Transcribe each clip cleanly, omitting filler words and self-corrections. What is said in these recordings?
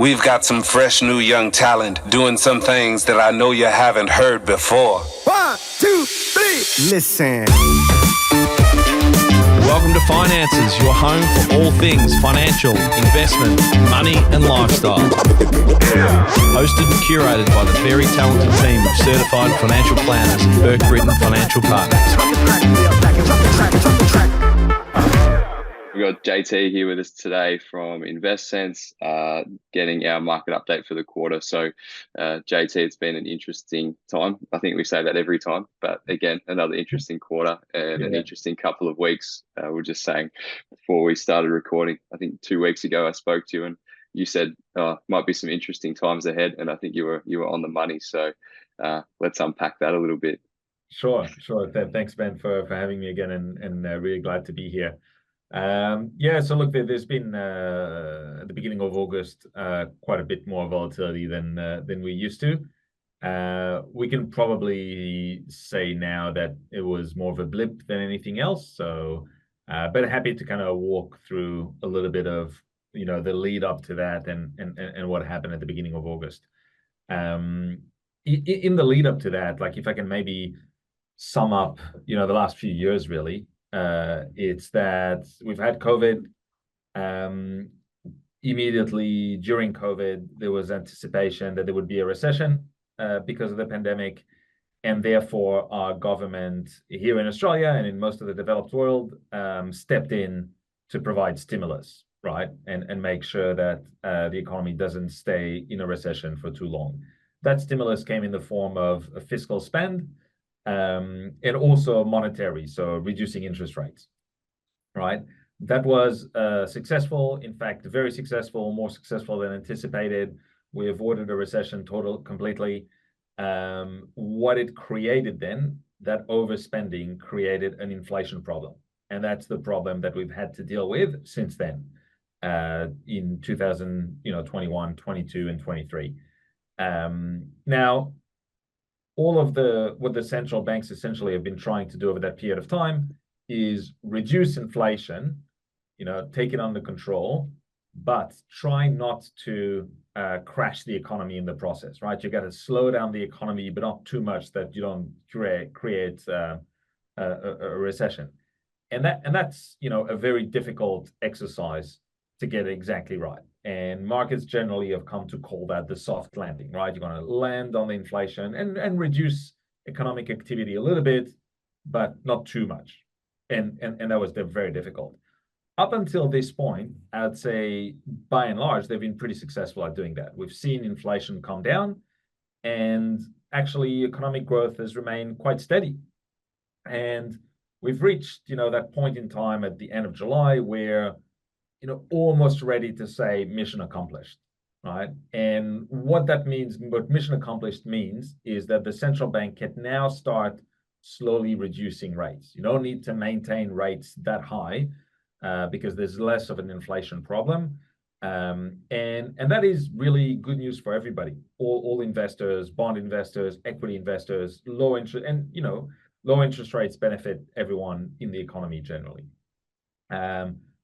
We've got some fresh new young talent doing some things that I know you haven't heard before. 1, 2, 3, listen. Welcome to Finances, your home for all things financial, investment, money and lifestyle. Hosted and curated by the very talented team of certified financial planners, Burke, Britton Financial Partners. We've got JT here with us today from InvestSense, getting our market update for the quarter. So, JT, it's been an interesting time. I think we say that every time, but again, another interesting quarter and an interesting couple of weeks. We're just saying before we started recording, I think 2 weeks ago, I spoke to you and you said might be some interesting times ahead, and I think you were on the money. So, let's unpack that a little bit. Sure. Thanks, Ben, for having me again, and really glad to be here. So look, there's been at the beginning of August quite a bit more volatility than we used to. We can probably say now that it was more of a blip than anything else. So, but happy to kind of walk through a little bit of the lead up to that and what happened at the beginning of August. In the lead up to that, like if I can maybe sum up the last few years really. It's that we've had COVID. Immediately during COVID, there was anticipation that there would be a recession because of the pandemic, and therefore our government here in Australia and in most of the developed world stepped in to provide stimulus, right, and make sure that the economy doesn't stay in a recession for too long. That stimulus came in the form of a fiscal spend. And also monetary, so reducing interest rates, right? That was successful, in fact, very successful, more successful than anticipated. We avoided a recession completely. What it created then, that overspending created an inflation problem. And that's the problem that we've had to deal with since then, in 2021, 22, and 23. Now, all of what the central banks essentially have been trying to do over that period of time is reduce inflation, take it under control, but try not to crash the economy in the process, right? You got to slow down the economy, but not too much that you don't create a recession. And that's a very difficult exercise to get exactly right. And markets generally have come to call that the soft landing, right? You're going to land on the inflation and reduce economic activity a little bit, but not too much. And that was very difficult. Up until this point, I'd say by and large, they've been pretty successful at doing that. We've seen inflation come down, and actually economic growth has remained quite steady. And we've reached, that point in time at the end of July where almost ready to say mission accomplished, right? And what that means, what mission accomplished means, is that the central bank can now start slowly reducing rates. You don't need to maintain rates that high because there's less of an inflation problem. And that is really good news for everybody. All investors, bond investors, equity investors, low interest, and low interest rates benefit everyone in the economy generally.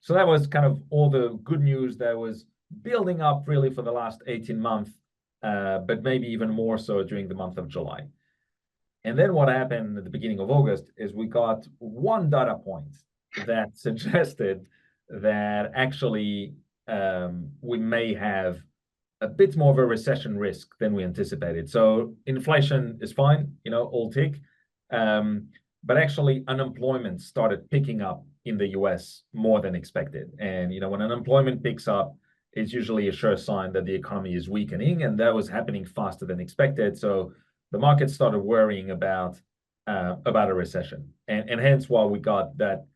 So that was kind of all the good news that was building up really for the last 18 months, but maybe even more so during the month of July. And then what happened at the beginning of August is we got one data point that suggested that actually we may have a bit more of a recession risk than we anticipated. So inflation is fine, all tick, but actually unemployment started picking up in the US more than expected. And, when unemployment picks up, it's usually a sure sign that the economy is weakening, and that was happening faster than expected. So the market started worrying about a recession, and hence why we got that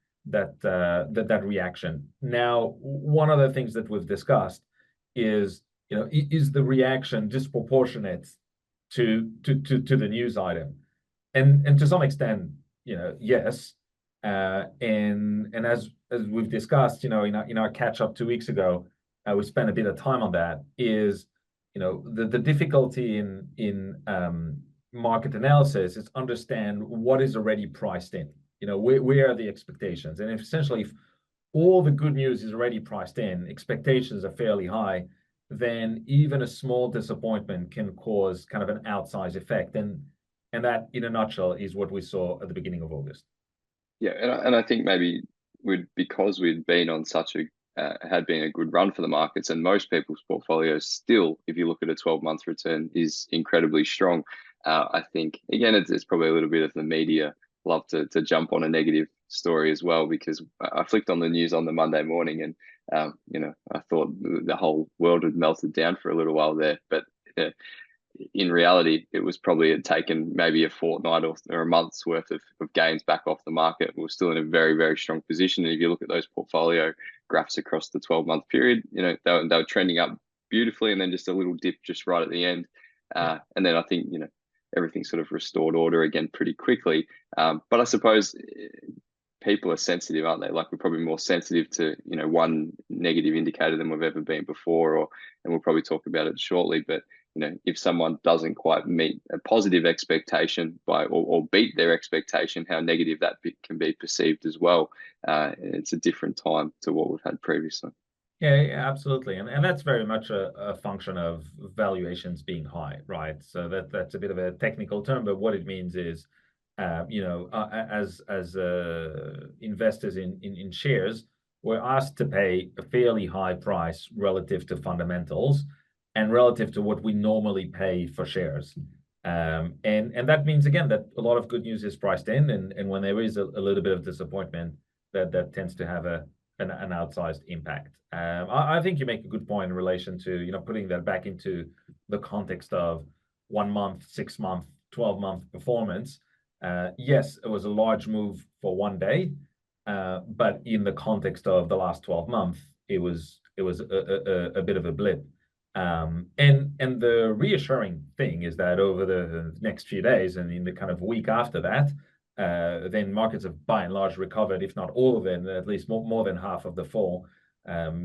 reaction. Now, one of the things that we've discussed is, is the reaction disproportionate to the news item? And to some extent, yes. And as we've discussed, in our catch up 2 weeks ago, we spent a bit of time on that. Is the difficulty in market analysis is understand what is already priced in. Where are the expectations? And essentially, if all the good news is already priced in, expectations are fairly high, then even a small disappointment can cause kind of an outsized effect. And that, in a nutshell, is what we saw at the beginning of August. Yeah, and I think maybe because we'd been on such a had been a good run for the markets, and most people's portfolios still, if you look at a 12-month return, is incredibly strong. I think again, it's probably a little bit of the media love to jump on a negative story as well, because I flicked on the news on the Monday morning, and I thought the whole world had melted down for a little while there, but in reality, it was probably had taken maybe a fortnight or a month's worth of gains back off the market. We're still in a very, very strong position. And if you look at those portfolio graphs across the 12-month period, they were trending up beautifully, and then just a little dip just right at the end. And then I think, everything sort of restored order again pretty quickly. But I suppose people are sensitive, aren't they? Like, we're probably more sensitive to, one negative indicator than we've ever been before, and we'll probably talk about it shortly. But if someone doesn't quite meet a positive expectation or beat their expectation, how negative that can be perceived as well. It's a different time to what we've had previously. Yeah, absolutely. And that's very much a function of valuations being high, right? So that's a bit of a technical term, but what it means is, as investors in shares, we're asked to pay a fairly high price relative to fundamentals and relative to what we normally pay for shares. And that means, again, that a lot of good news is priced in, and when there is a little bit of disappointment, that tends to have an outsized impact. I think you make a good point in relation to, putting that back into the context of 1 month, 6 month, 12-month performance. Yes, it was a large move for one day, but in the context of the last 12 months, it was a bit of a blip. And the reassuring thing is that over the next few days and in the kind of week after that, then markets have by and large recovered, if not all of it, at least more than half of the fall.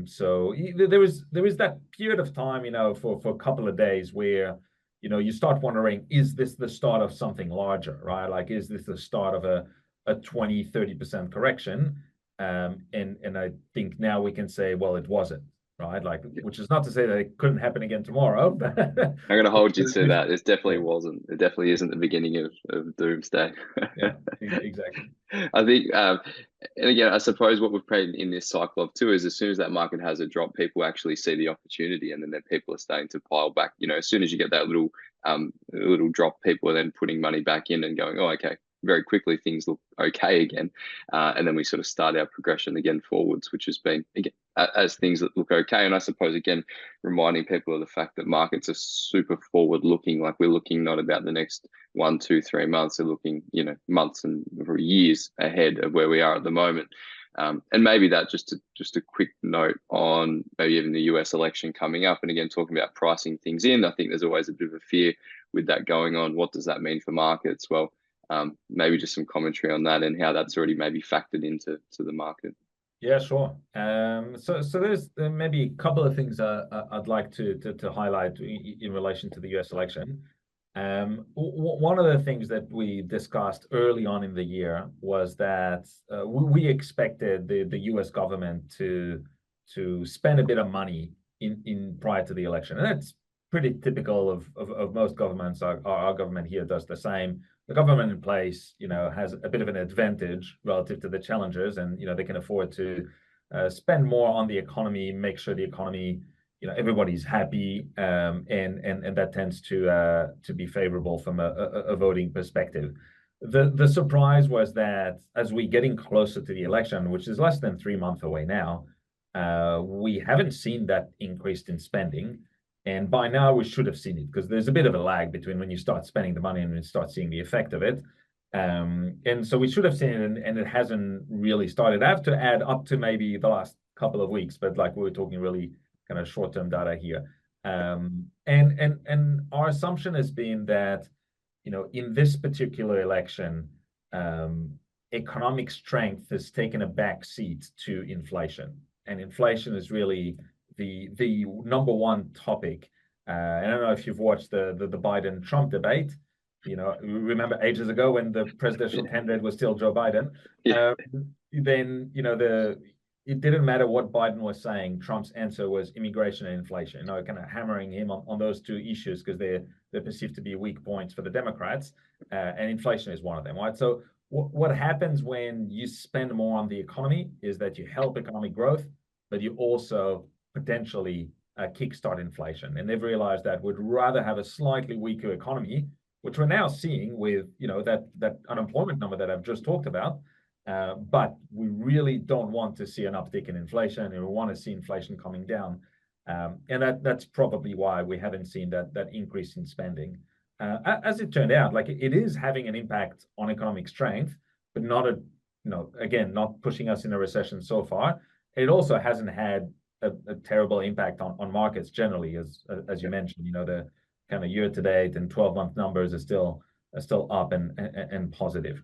So there is that period of time, for a couple of days where, you start wondering, is this the start of something larger, right? Like, is this the start of a 20-30% correction? And I think now we can say, well, it wasn't. Right, like, which is not to say that it couldn't happen again tomorrow. But I'm going to hold you to that. It definitely wasn't. It definitely isn't the beginning of doomsday. Yeah, exactly. I think, and again, I suppose what we've played in this cycle of too is, as soon as that market has a drop, people actually see the opportunity, and then people are starting to pile back. As soon as you get that little drop, people are then putting money back in and going, oh, okay. Very quickly things look okay again, and then we sort of start our progression again forwards, which has been, again, as things that look okay. And I suppose, again, reminding people of the fact that markets are super forward looking. Like, we're looking not about the next 1, 2, 3 months, they're looking months and years ahead of where we are at the moment. And maybe that just a quick note on maybe even the US election coming up, and again talking about pricing things in. I think there's always a bit of a fear with that going on. What does that mean for markets? Well, maybe just some commentary on that and how that's already maybe factored into the market. Yeah, sure. So there's maybe a couple of things I'd like to highlight in relation to the US election. One of the things that we discussed early on in the year was that we expected the US government to spend a bit of money in prior to the election, and that's pretty typical of most governments. Our government here does the same. The government in place, has a bit of an advantage relative to the challengers, and they can afford to spend more on the economy, make sure the economy, everybody's happy, and that tends to be favorable from a voting perspective. The surprise was that as we're getting closer to the election, which is less than 3 months away now, we haven't seen that increase in spending. And by now we should have seen it, because there's a bit of a lag between when you start spending the money and when you start seeing the effect of it. And so we should have seen it, and it hasn't really started. I have to add up to maybe the last couple of weeks, but like, we're talking really kind of short-term data here. And our assumption has been that, in this particular election, economic strength has taken a back seat to inflation. And inflation is really the number one topic. I don't know if you've watched the Biden-Trump debate. Remember ages ago when the presidential candidate was still Joe Biden. Yeah. Then it didn't matter what Biden was saying. Trump's answer was immigration and inflation. Kind of hammering him on those two issues because they're perceived to be weak points for the Democrats, and inflation is one of them, right? So what happens when you spend more on the economy is that you help economic growth, but you also potentially kickstart inflation. And they've realized that would rather have a slightly weaker economy, which we're now seeing with that unemployment number that I've just talked about. But we really don't want to see an uptick in inflation, and we want to see inflation coming down. And that's probably why we haven't seen that increase in spending. As it turned out, like it is having an impact on economic strength, but not not pushing us in a recession so far. It also hasn't had a terrible impact on markets generally, as you mentioned. The kind of year to date and 12-month numbers are still up and positive.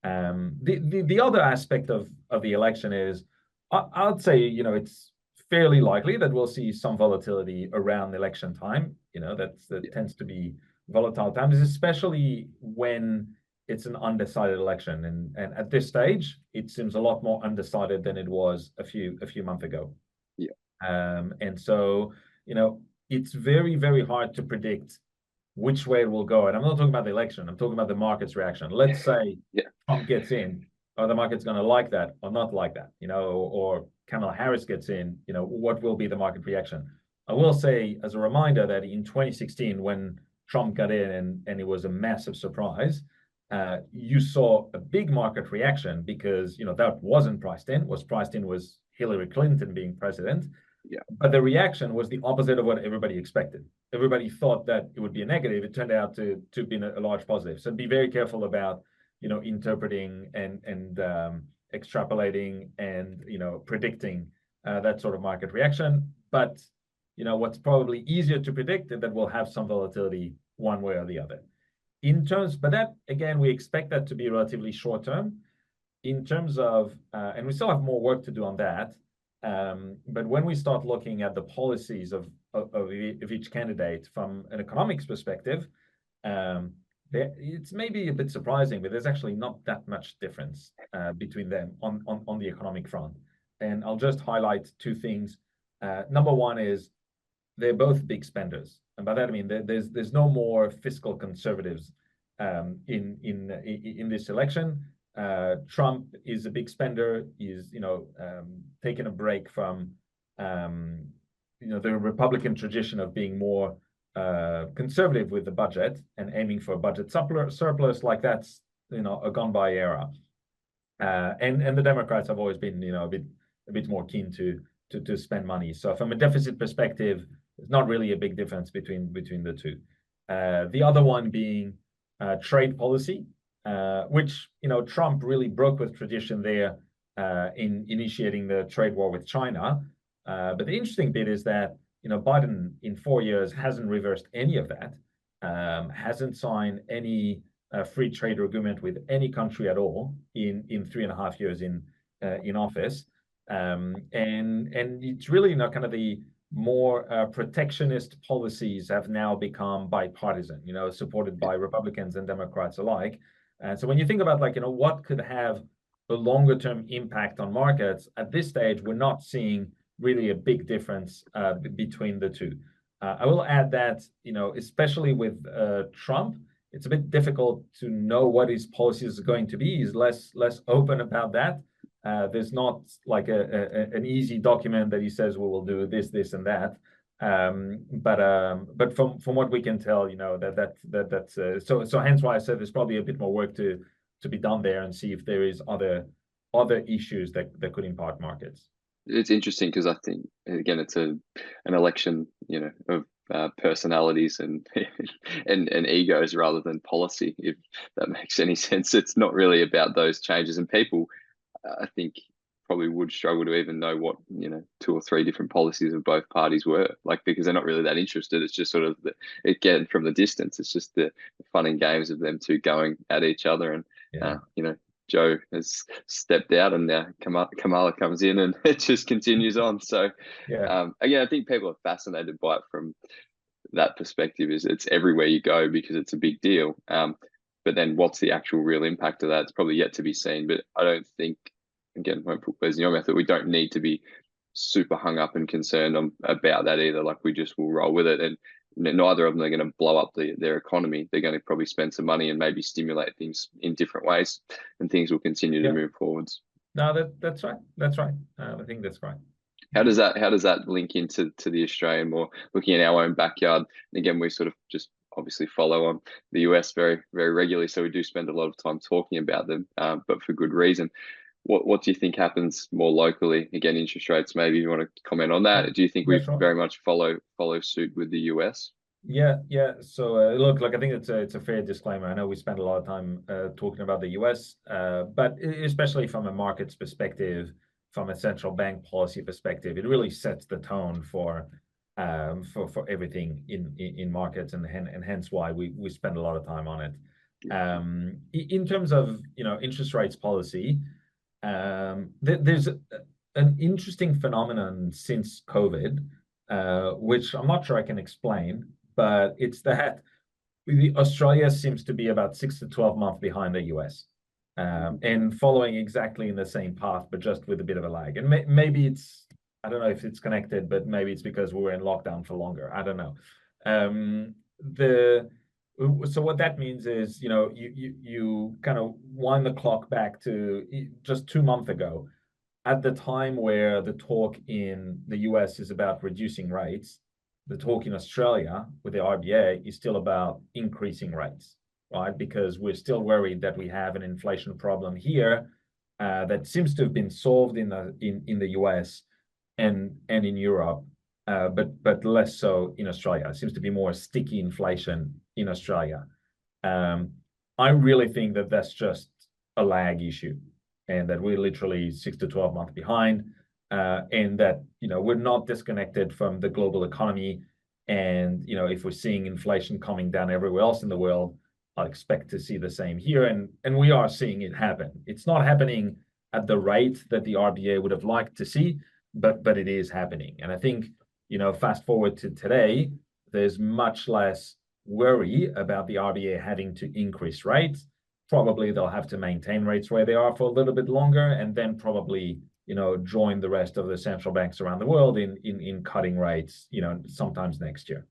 The other aspect of the election is, I'd say, it's fairly likely that we'll see some volatility around election time. That tends to be volatile times, especially when it's an undecided election. And at this stage, it seems a lot more undecided than it was a few months ago. Yeah. And so, it's very, very hard to predict which way it will go. And I'm not talking about the election. I'm talking about the market's reaction. Let's say Trump gets in, or the market's going to like that or not like that, or Kamala Harris gets in, what will be the market reaction? I will say, as a reminder, that in 2016, when Trump got in and it was a massive surprise, you saw a big market reaction because, that wasn't priced in. What's priced in was Hillary Clinton being president. Yeah. But the reaction was the opposite of what everybody expected. Everybody thought that it would be a negative. It turned out to be a large positive. So be very careful about, interpreting and extrapolating and, predicting that sort of market reaction. But, what's probably easier to predict is that we'll have some volatility one way or the other. But that, again, we expect that to be relatively short term in terms of, and we still have more work to do on that. But when we start looking at the policies of each candidate from an economics perspective, it's maybe a bit surprising, but there's actually not that much difference between them on the economic front. And I'll just highlight two things. Number one is they're both big spenders, and by that I mean there's no more fiscal conservatives in this election. Trump is a big spender. He's taking a break from the Republican tradition of being more conservative with the budget and aiming for a budget surplus. Like that's a gone by era. And the Democrats have always been a bit more keen to spend money. So from a deficit perspective, there's not really a big difference between the two. The other one being trade policy. Which Trump really broke with tradition there in initiating the trade war with China. But the interesting bit is that Biden in 4 years hasn't reversed any of that, hasn't signed any free trade agreement with any country at all in 3.5 years in office, and it's really kind of the more protectionist policies have now become bipartisan, supported by Republicans and Democrats alike. And so when you think about what could have a longer term impact on markets, at this stage, we're not seeing really a big difference between the two. I will add that, especially with Trump, it's a bit difficult to know what his policies are going to be. He's less open about that. There's not like an easy document that he says we will do this, and that. But from what we can tell, that's so hence why I said there's probably a bit more work to be done there and see if there is other issues that could impact markets. It's interesting because I think, again, it's an election, of personalities and egos rather than policy, if that makes any sense. It's not really about those changes, and people, I think, probably would struggle to even know what 2 or 3 different policies of both parties were, because they're not really that interested. It's just sort of again from the distance. It's just the fun and games of them two going at each other, and Joe has stepped out, and now Kamala comes in, and it just continues on. So again, I think people are fascinated by it from that perspective. Is it's everywhere you go because it's a big deal. But then what's the actual real impact of that? It's probably yet to be seen. But I don't think again, won't put words in your mouth, that we don't need to be super hung up and concerned about that either. Like, we just will roll with it, and neither of them are going to blow up their economy. They're going to probably spend some money and maybe stimulate things in different ways, and things will continue to move forwards. No, that's right. That's right. I think that's right. How does that link into the Australian, more looking at our own backyard? And again, we sort of just obviously follow on the US very, very regularly, so we do spend a lot of time talking about them, but for good reason. What do you think happens more locally? Again, interest rates, maybe you want to comment on that. Do you think we very much follow suit with the US? Yeah. So look, like, I think it's a fair disclaimer. I know we spend a lot of time talking about the US, but especially from a markets perspective, from a central bank policy perspective, it really sets the tone for everything in markets, and hence why we spend a lot of time on it. In terms of interest rates policy, there's an interesting phenomenon since COVID, which I'm not sure I can explain, but it's that Australia seems to be about 6 to 12 months behind the US, and following exactly in the same path, but just with a bit of a lag. And maybe I don't know if it's connected, but maybe it's because we were in lockdown for longer. I don't know. So what that means is, you kind of wind the clock back to just 2 months ago, at the time where the talk in the US is about reducing rates. The talk in Australia with the RBA is still about increasing rates, right? Because we're still worried that we have an inflation problem here that seems to have been solved in the US and in Europe, but less so in Australia. It seems to be more sticky inflation in Australia. I really think that that's just a lag issue, and that we're literally 6 to 12 months behind, and that we're not disconnected from the global economy. And if we're seeing inflation coming down everywhere else in the world, I expect to see the same here, and we are seeing it happen. It's not happening at the rate that the RBA would have liked to see, but it is happening. And I think fast forward to today, there's much less worry about the RBA having to increase rates. Probably they'll have to maintain rates where they are for a little bit longer, and then probably join the rest of the central banks around the world in cutting rates sometimes next year.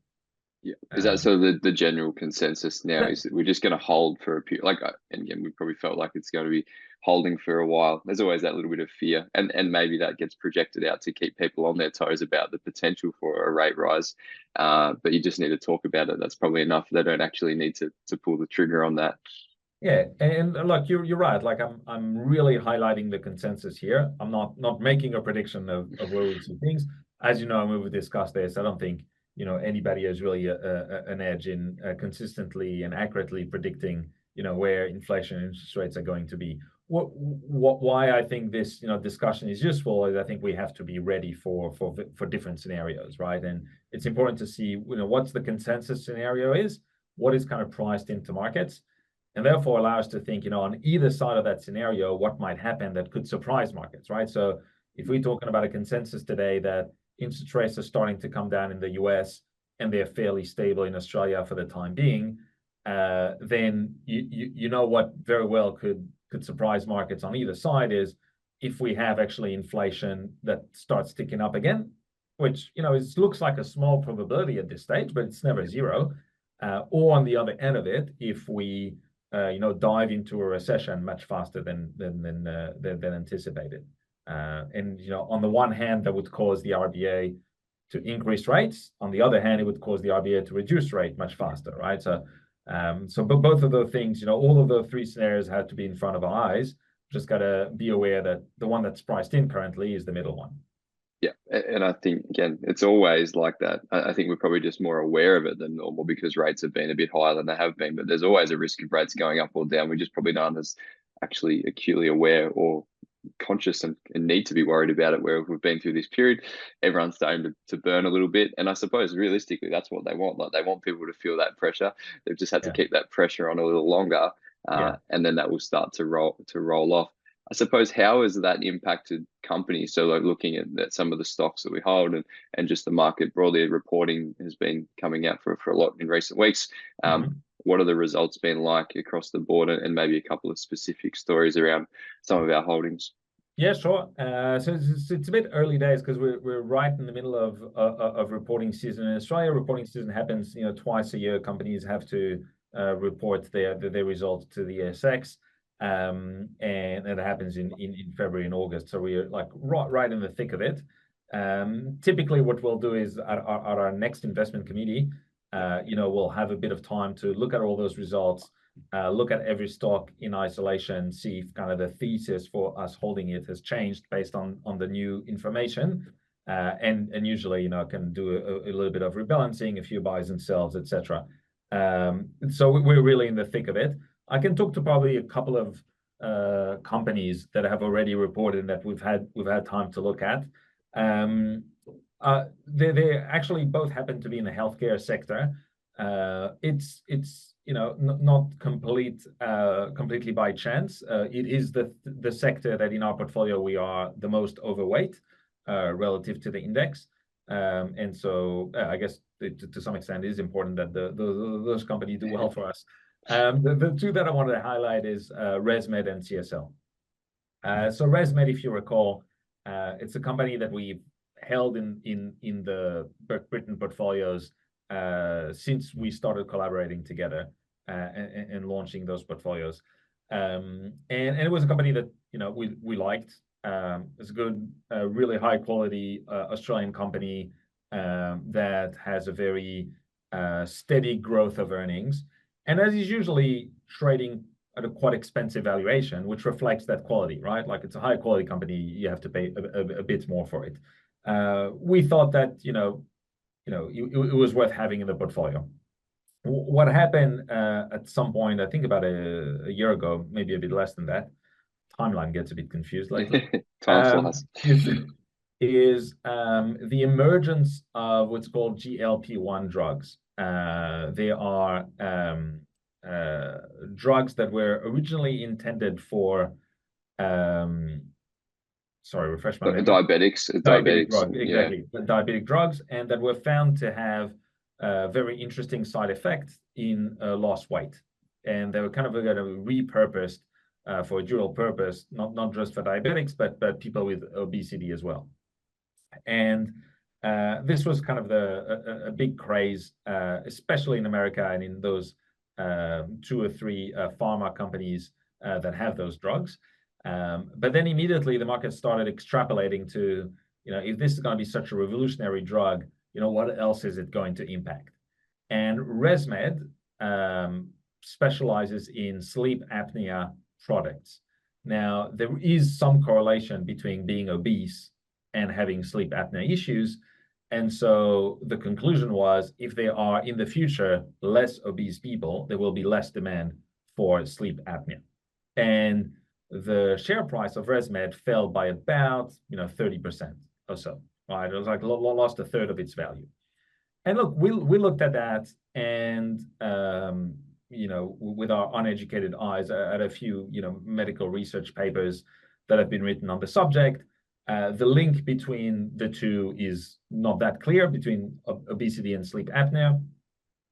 Yeah, is that so the general consensus now? Is that we're just going to hold for a period? Like, and again, we probably felt like it's going to be holding for a while. There's always that little bit of fear, and maybe that gets projected out to keep people on their toes about the potential for a rate rise. But you just need to talk about it. That's probably enough. They don't actually need to pull the trigger on that. Yeah, and look, you're right. Like, I'm really highlighting the consensus here. I'm not making a prediction of where we see things. As you know, and we've discussed this, I don't think anybody has really an edge in consistently and accurately predicting where inflation and interest rates are going to be. Why I think this discussion is useful is I think we have to be ready for different scenarios, right? And it's important to see what's the consensus scenario is, what is kind of priced into markets, and therefore allow us to think on either side of that scenario what might happen that could surprise markets, right? So if we're talking about a consensus today that interest rates are starting to come down in the US and they're fairly stable in Australia for the time being, then what very well could surprise markets on either side is if we have actually inflation that starts ticking up again, which it looks like a small probability at this stage, but it's never zero. Or on the other end of it, if we dive into a recession much faster than anticipated. And on the one hand, that would cause the RBA to increase rates. On the other hand, it would cause the RBA to reduce rate much faster, right? So but both of those things, all of the three scenarios have to be in front of our eyes. Just got to be aware that the one that's priced in currently is the middle one. Yeah, and I think, again, it's always like that. I think we're probably just more aware of it than normal because rates have been a bit higher than they have been, but there's always a risk of rates going up or down. We just probably aren't as actually acutely aware or conscious and need to be worried about it, where we've been through this period. Everyone's starting to burn a little bit, and I suppose realistically that's what they want. Like, they want people to feel that pressure. They've just had to keep that pressure on a little longer, and then that will start to roll off. I suppose, how has that impacted companies? So, like, looking at some of the stocks that we hold and just the market broadly, reporting has been coming out for a lot in recent weeks. What are the results been like across the board, and maybe a couple of specific stories around some of our holdings? Yeah, sure. So it's a bit early days because we're right in the middle of reporting season in Australia. Reporting season happens, twice a year. Companies have to report their results to the ASX, and it happens in February and August. So we're like right in the thick of it. Typically, what we'll do is at our next investment committee, we'll have a bit of time to look at all those results. Look at every stock in isolation, see if kind of the thesis for us holding it has changed based on the new information, and usually can do a little bit of rebalancing, a few buys and sells, etc. So we're really in the thick of it. I can talk to probably a couple of companies that have already reported and that we've had time to look at. They actually both happen to be in the healthcare sector. It's not completely by chance. It is the sector that in our portfolio we are the most overweight relative to the index, and so I guess to some extent it is important that those companies do well for us. The two that I wanted to highlight is ResMed and CSL. So ResMed, if you recall, it's a company that we've held in the Burke Britton portfolios since we started collaborating together and launching those portfolios. And it was a company that we liked. It's a good, really high quality Australian company that has a very steady growth of earnings, and as is usually trading at a quite expensive valuation, which reflects that quality, right? Like it's a high quality company, you have to pay a bit more for it. We thought that it was worth having in the portfolio. What happened at some point, I think about a year ago, maybe a bit less than that, timeline gets a bit confused lately. Time flies. Is the emergence of what's called GLP-1 drugs. They are drugs that were originally intended for, refresh my memory. Diabetics. Drug, exactly. Yeah. Diabetic drugs, and that were found to have very interesting side effects in lost weight. And they were kind of repurposed for a dual purpose, not just for diabetics, but people with obesity as well. And this was kind of a big craze, especially in America and in those 2 or 3 pharma companies that have those drugs. But then immediately the market started extrapolating to, if this is going to be such a revolutionary drug, what else is it going to impact? And ResMed specializes in sleep apnea products. Now, there is some correlation between being obese and having sleep apnea issues. And so the conclusion was, if there are in the future less obese people, there will be less demand for sleep apnea. And the share price of ResMed fell by about 30% or so. Right? It was like lost a third of its value. And look, we looked at that, and with our uneducated eyes at a few medical research papers that have been written on the subject. The link between the two is not that clear, between obesity and sleep apnea.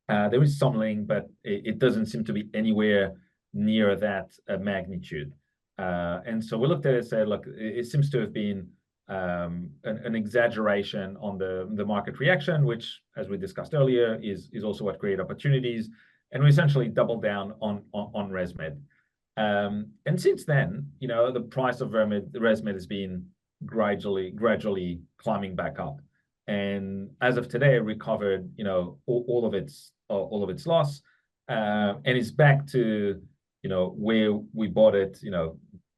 There is some link, but it doesn't seem to be anywhere near that magnitude. And so we looked at it and said, look, it seems to have been an exaggeration on the market reaction, which, as we discussed earlier, is also what created opportunities. And we essentially doubled down on ResMed. And since then, the price of ResMed has been gradually climbing back up, and as of today, recovered all of its loss, and is back to where we bought it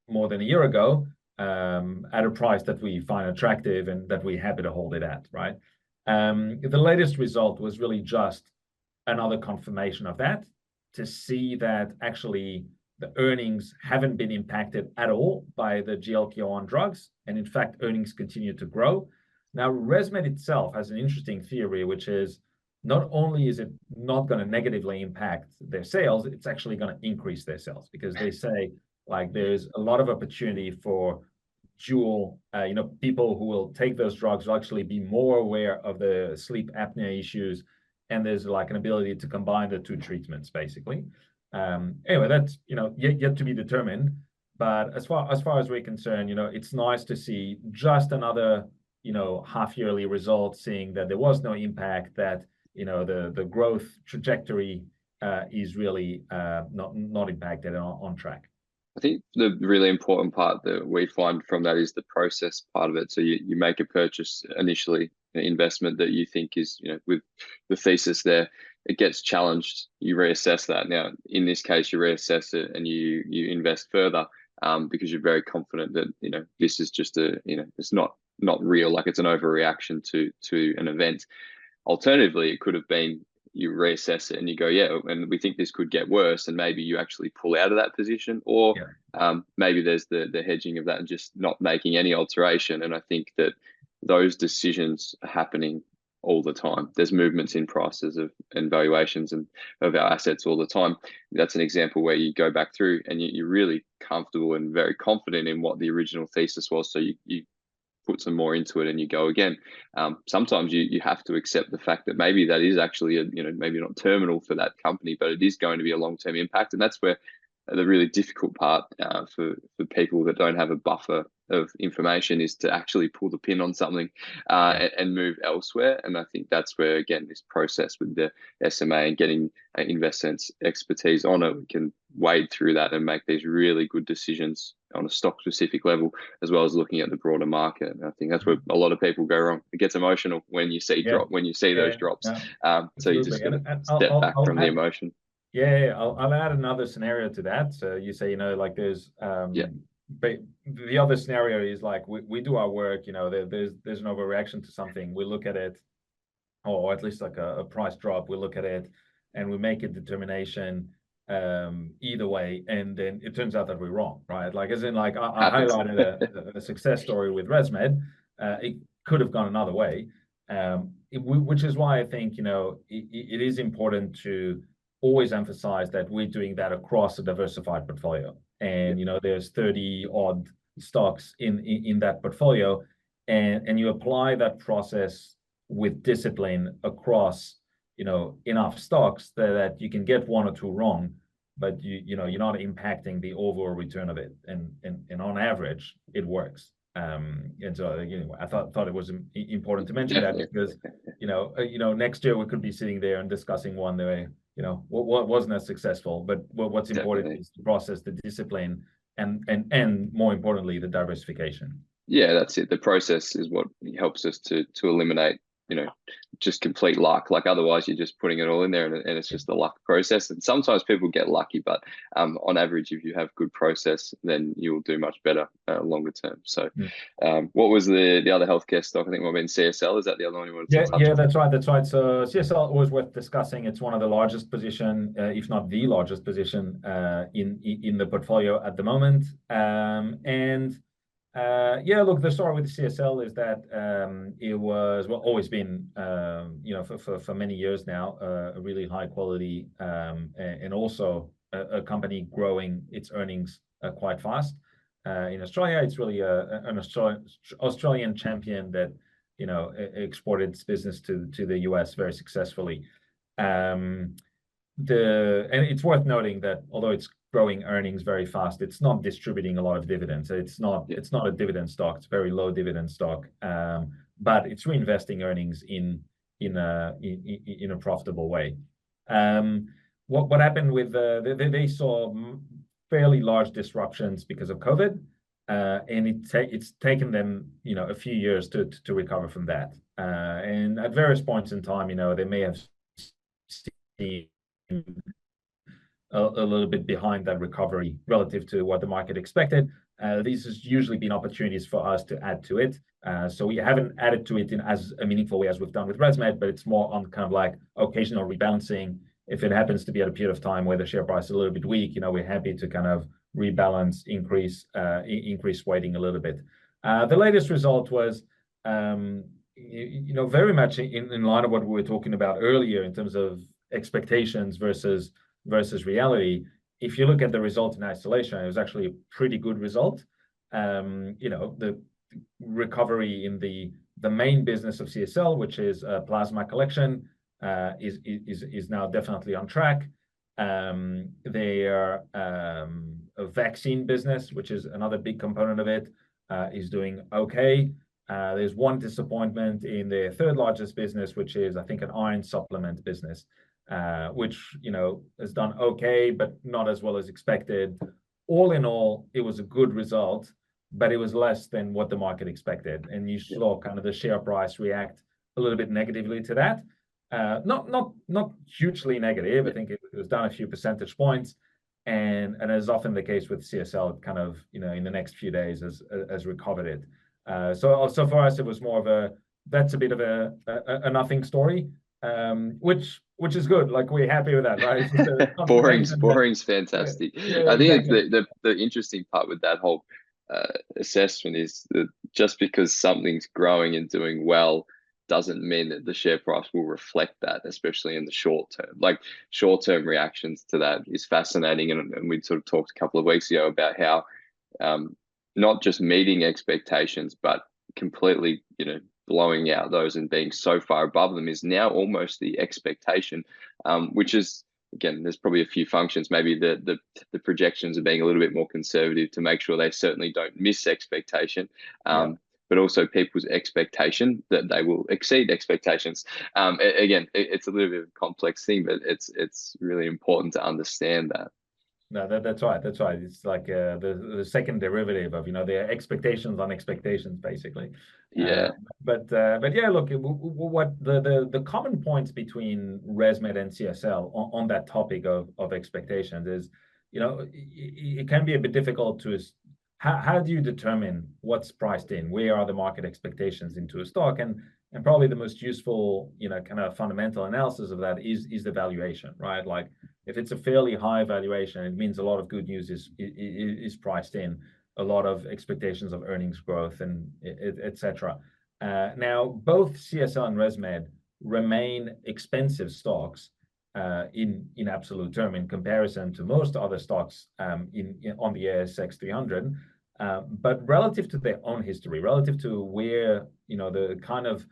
more than a year ago, at a price that we find attractive and that we're happy to hold it at, right? The latest result was really just another confirmation of that, to see that actually the earnings haven't been impacted at all by the GLP-1 drugs, and in fact, earnings continue to grow. Now, ResMed itself has an interesting theory, which is not only is it not going to negatively impact their sales, it's actually going to increase their sales, because they say there's a lot of opportunity for dual, people who will take those drugs will actually be more aware of the sleep apnea issues, and there's an ability to combine the two treatments, basically. Anyway, that's yet to be determined, But as far as we're concerned, it's nice to see just another, half yearly result, seeing that there was no impact, that the growth trajectory is really not impacted, on track. I think the really important part that we find from that is the process part of it. So you make a purchase initially, an investment that you think is, with the thesis there, it gets challenged, you reassess that. Now, in this case, you reassess it and you invest further, because you're very confident that, this is just it's not real, like it's an overreaction to an event. Alternatively, it could have been you reassess it and you go, yeah, and we think this could get worse, and maybe you actually pull out of that position, or maybe there's the hedging of that and just not making any alteration. And I think that those decisions are happening all the time. There's movements in prices and valuations of our assets all the time. That's an example where you go back through and you're really comfortable and very confident in what the original thesis was. So you put some more into it and you go again. Sometimes you have to accept the fact that maybe that is actually maybe not terminal for that company, but it is going to be a long-term impact. And that's where the really difficult part for people that don't have a buffer of information is to actually pull the pin on something and move elsewhere. And I think that's where, again, this process with the SMA and getting InvestSense expertise on it, we can wade through that and make these really good decisions on a stock specific level, as well as looking at the broader market. And I think that's where a lot of people go wrong. It gets emotional when you see those drops. So you just got to step back from the emotion. I'll add another scenario to that. So you say, like there's but the other scenario is like we do our work, there's an overreaction to something. We look at it, or at least like a price drop, we look at it and we make a determination either way, and then it turns out that we're wrong, right? Like, as in, like I highlighted a success story with ResMed. It could have gone another way, which is why I think it is important to always emphasize that we're doing that across a diversified portfolio. And there's 30 odd stocks in that portfolio, and you apply that process with discipline across enough stocks that you can get one or two wrong, but you're not impacting the overall return of it, and on average it works. And so I thought it was important to mention that, because next year we could be sitting there and discussing one that what wasn't as successful, but what's important is the process, the discipline, and more importantly, the diversification. Yeah, that's it. The process is what helps us to eliminate just complete luck. Like, otherwise you're just putting it all in there and it's just the luck process. And sometimes people get lucky, but on average, if you have good process, then you'll do much better longer term. So what was the other healthcare stock? I think it might have been CSL. Is that the other one you wanted to touch on? Yeah, that's right. So CSL, always worth discussing. It's one of the largest position, if not the largest position in the portfolio at the moment. Look, the story with the CSL is that it was always been for many years now a really high quality and also a company growing its earnings quite fast. In Australia, it's really an Australian champion that exported its business to the US very successfully. And it's worth noting that although it's growing earnings very fast, it's not distributing a lot of dividends. It's not a dividend stock. It's a very low dividend stock, but it's reinvesting earnings in a profitable way. What happened with they saw fairly large disruptions because of COVID, and it's taken them a few years to recover from that. And at various points in time, they may have seen a little bit behind that recovery relative to what the market expected. These has usually been opportunities for us to add to it. So we haven't added to it in as a meaningful way as we've done with ResMed, but it's more on kind of like occasional rebalancing. If it happens to be at a period of time where the share price is a little bit weak, we're happy to kind of rebalance, increase weighting a little bit. The latest result was, very much in line of what we were talking about earlier in terms of expectations versus reality. If you look at the result in isolation, it was actually a pretty good result. The recovery in the main business of CSL, which is plasma collection, is now definitely on track. Their vaccine business, which is another big component of it, is doing okay. There's one disappointment in their third largest business, which is, I think, an iron supplement business, which, has done okay, but not as well as expected. All in all, it was a good result, but it was less than what the market expected. And you saw kind of the share price react a little bit negatively to that. Not hugely negative. I think it was down a few percentage points. And as often the case with CSL, it kind of, in the next few days has recovered it. So for us, it was more of that's a bit of a nothing story, which is good. Like, we're happy with that, right? Boring's fantastic. Yeah, I think exactly. it's the interesting part with that whole assessment is that just because something's growing and doing well doesn't mean that the share price will reflect that, especially in the short term. Like, short-term reactions to that is fascinating. And we sort of talked a couple of weeks ago about how not just meeting expectations, but completely, blowing out those and being so far above them is now almost the expectation, which is, again, there's probably a few functions. Maybe the projections are being a little bit more conservative to make sure they certainly don't miss expectation. But also people's expectation that they will exceed expectations. Again, it's a little bit of a complex thing, but it's really important to understand that. No, that's right. That's right. It's like the second derivative of, their expectations on expectations, basically. Yeah. But yeah, look, what the common points between ResMed and CSL on that topic of expectations is, it can be a bit difficult to. How do you determine what's priced in? Where are the market expectations into a stock? And probably the most useful, kind of fundamental analysis of that is the valuation, right? Like, if it's a fairly high valuation, it means a lot of good news is priced in, a lot of expectations of earnings growth, and etc. Now, both CSL and ResMed remain expensive stocks in absolute term in comparison to most other stocks on the ASX 300, but relative to their own history, relative to where the kind of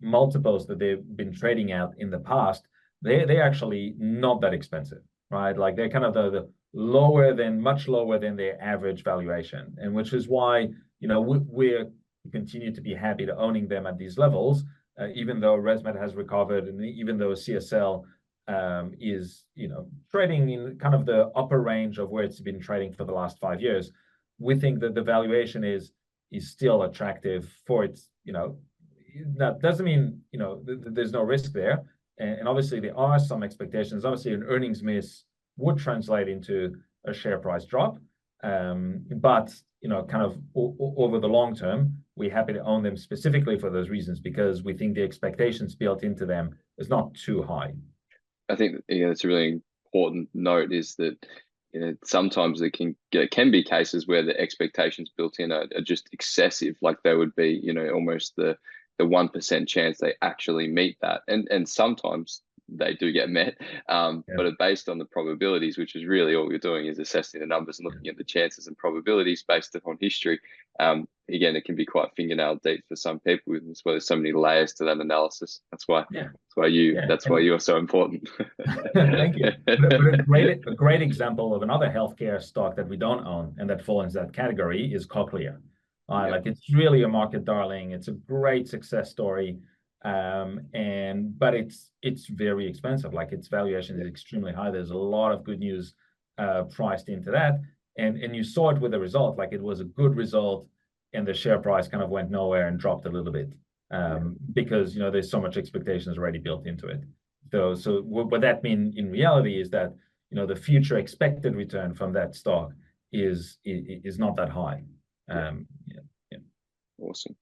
multiples that they've been trading at in the past, they're actually not that expensive, right? Like, they're kind of the much lower than their average valuation, and which is why we're continue to be happy to owning them at these levels. Even though ResMed has recovered, and even though CSL is trading in kind of the upper range of where it's been trading for the last 5 years, we think that the valuation is still attractive for its. That doesn't mean there's no risk there, and obviously there are some expectations. Obviously, an earnings miss would translate into a share price drop, but kind of over the long term, we're happy to own them specifically for those reasons, because we think the expectations built into them is not too high. I think it's a really important note is that sometimes there can be cases where the expectations built in are just excessive, like they would be almost the 1% chance they actually meet that, and sometimes they do get met, but are based on the probabilities, which is really all you're doing is assessing the numbers and looking at the chances and probabilities based upon history. Again, it can be quite fingernail deep for some people. That's why there's so many layers to that analysis. That's why why you're so important. Thank you. But a great example of another healthcare stock that we don't own and that falls into that category is Cochlear. Like, it's really a market darling. It's a great success story. But it's very expensive. Like, its valuation is extremely high. There's a lot of good news priced into that, and you saw it with the result. Like, it was a good result, and the share price kind of went nowhere and dropped a little bit because there's so much expectations already built into it. So what that means in reality is that the future expected return from that stock is not that high. Awesome.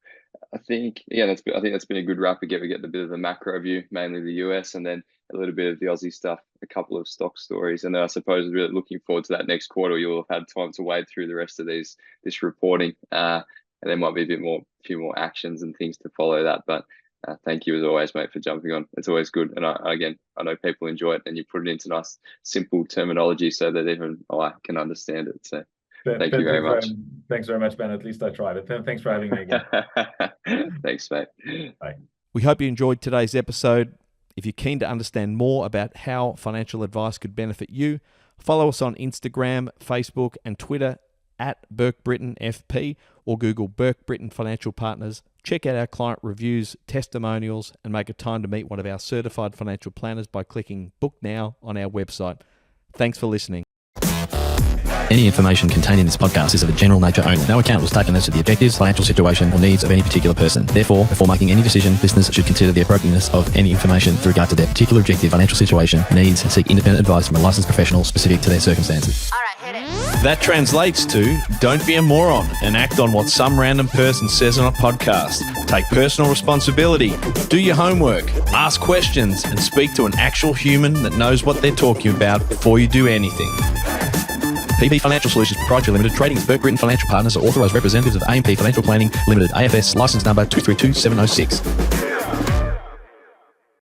I think that's been a good wrap. Again, we get a bit of the macro view, mainly the US, and then a little bit of the Aussie stuff, a couple of stock stories, and then I suppose really looking forward to that next quarter. You'll have had time to wade through the rest of this reporting, and there might be a few more actions and things to follow that. But thank you as always, mate, for jumping on. It's always good, and I know people enjoy it, and you put it into nice, simple terminology so that even I can understand it. So. Thank you very much. Thanks very much, Ben. At least I tried it. Thanks for having me again. Thanks, mate. Bye. We hope you enjoyed today's episode. If you're keen to understand more about how financial advice could benefit you, follow us on Instagram, Facebook, and Twitter at Burke Britton FP, or Google Burke Britton Financial Partners. Check out our client reviews, testimonials, and make a time to meet one of our certified financial planners by clicking Book Now on our website. Thanks for listening. Any information contained in this podcast is of a general nature only. No account was taken as to the objectives, financial situation, or needs of any particular person. Therefore, before making any decision, listeners should consider the appropriateness of any information with regard to their particular objective, financial situation, needs, and seek independent advice from a licensed professional specific to their circumstances. All right, hit it. That translates to don't be a moron and act on what some random person says on a podcast. Take personal responsibility, do your homework, ask questions, and speak to an actual human that knows what they're talking about before you do anything. PP Financial Solutions Proprietary Limited, trading as Burke Britton Financial Partners, are authorised representatives of AMP Financial Planning Limited, AFS, licence number 232706.